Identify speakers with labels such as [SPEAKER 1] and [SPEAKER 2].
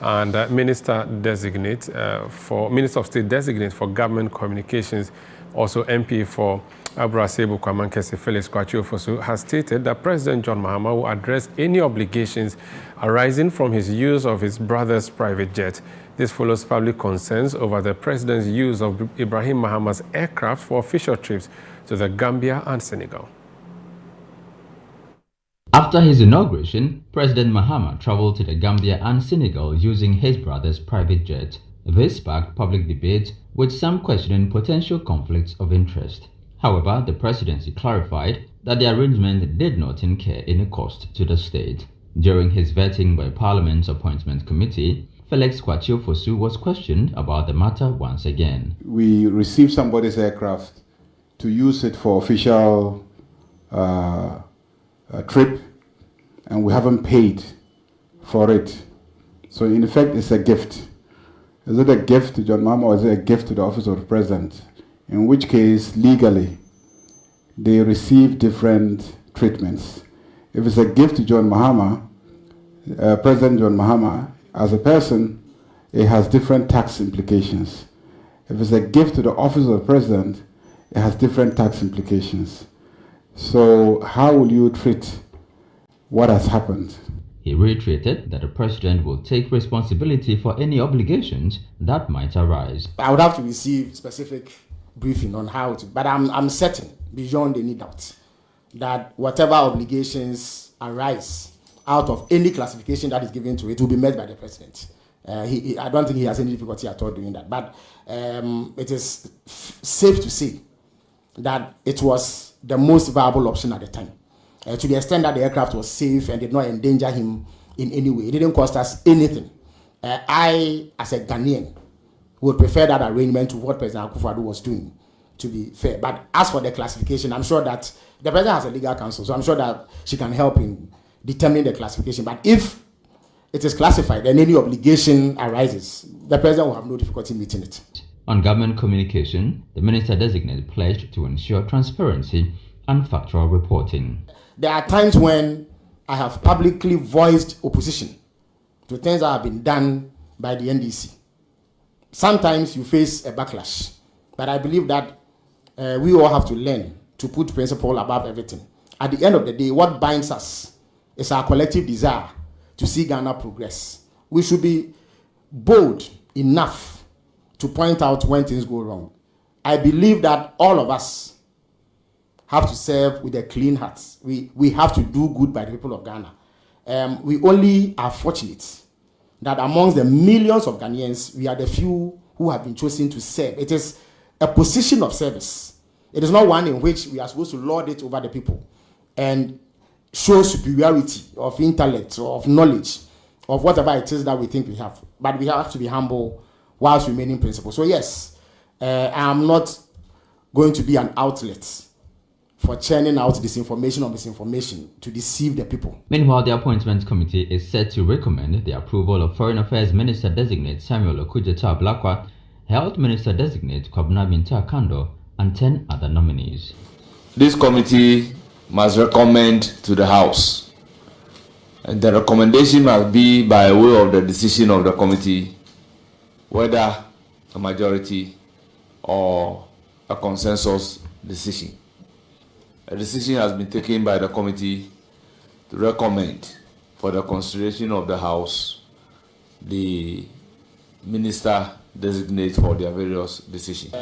[SPEAKER 1] and Minister of State designate for Government Communications, also MP for Abrasebu Kwamankese Felix Kwakye Ofosu, has stated that President John Mahama will address any obligations arising from his use of his brother's private jet. This follows public concerns over the president's use of Ibrahim Mahama's aircraft for official trips to the Gambia and Senegal.
[SPEAKER 2] After his inauguration, President Mahama traveled to the Gambia and Senegal using his brother's private jet. This sparked public debate, with some questioning potential conflicts of interest. However, the presidency clarified that the arrangement did not incur any cost to the state. During his vetting by Parliament's Appointment Committee, Felix Kwakye Ofosu was questioned about the matter once again.
[SPEAKER 3] We received somebody's aircraft to use it for official trip, and we haven't paid for it. So in effect, it's a gift. Is it a gift to John Mahama, or is it a gift to the office of the president? In which case, legally, they receive different treatments. If it's a gift to John Mahama, President John Mahama, as a person, it has different tax implications. If it's a gift to the office of the president, it has different tax implications. So how will you treat what has happened?
[SPEAKER 2] He reiterated that the president will take responsibility for any obligations that might arise.
[SPEAKER 4] I would have to receive specific briefing on how to, but I'm certain, beyond any doubt, that whatever obligations arise out of any classification that is given to it will be met by the president. I don't think he has any difficulty at all doing that. But it is safe to say that it was the most viable option at the time. To the extent that the aircraft was safe and did not endanger him in any way. It didn't cost us anything. I, as a Ghanaian, would prefer that arrangement to what President Akufo-Addo was doing, to be fair. But as for the classification, I'm sure that the president has a legal counsel, so I'm sure that she can help in determining the classification. But if it is classified and any obligation arises, the president will have no difficulty meeting it.
[SPEAKER 2] On government communication, the minister-designate pledged to ensure transparency and factual reporting.
[SPEAKER 4] There are times when I have publicly voiced opposition to things that have been done by the NDC. Sometimes you face a backlash, but I believe that we all have to learn to put principle above everything. At the end of the day, what binds us is our collective desire to see Ghana progress. We should be bold enough to point out when things go wrong. I believe that all of us have to serve with a clean heart. We have to do good by the people of Ghana. We only are fortunate that amongst the millions of Ghanaians, we are the few who have been chosen to serve. It is a position of service. It is not one in which we are supposed to lord it over the people and show superiority of intellect or of knowledge of whatever it is that we think we have. But we have to be humble whilst remaining principled. So yes, I am not going to be an outlet for churning out disinformation or misinformation to deceive the people.
[SPEAKER 2] Meanwhile, the Appointment Committee is set to recommend the approval of Foreign Affairs Minister-designate Samuel Okudzeto Ablakwa, Health Minister-designate Kwabena Binta Kando, and 10 other nominees.
[SPEAKER 5] This committee must recommend to the House, and the recommendation must be by way of the decision of the committee, whether a majority or a consensus decision. A decision has been taken by the committee to recommend for the consideration of the House the minister designate for their various decisions.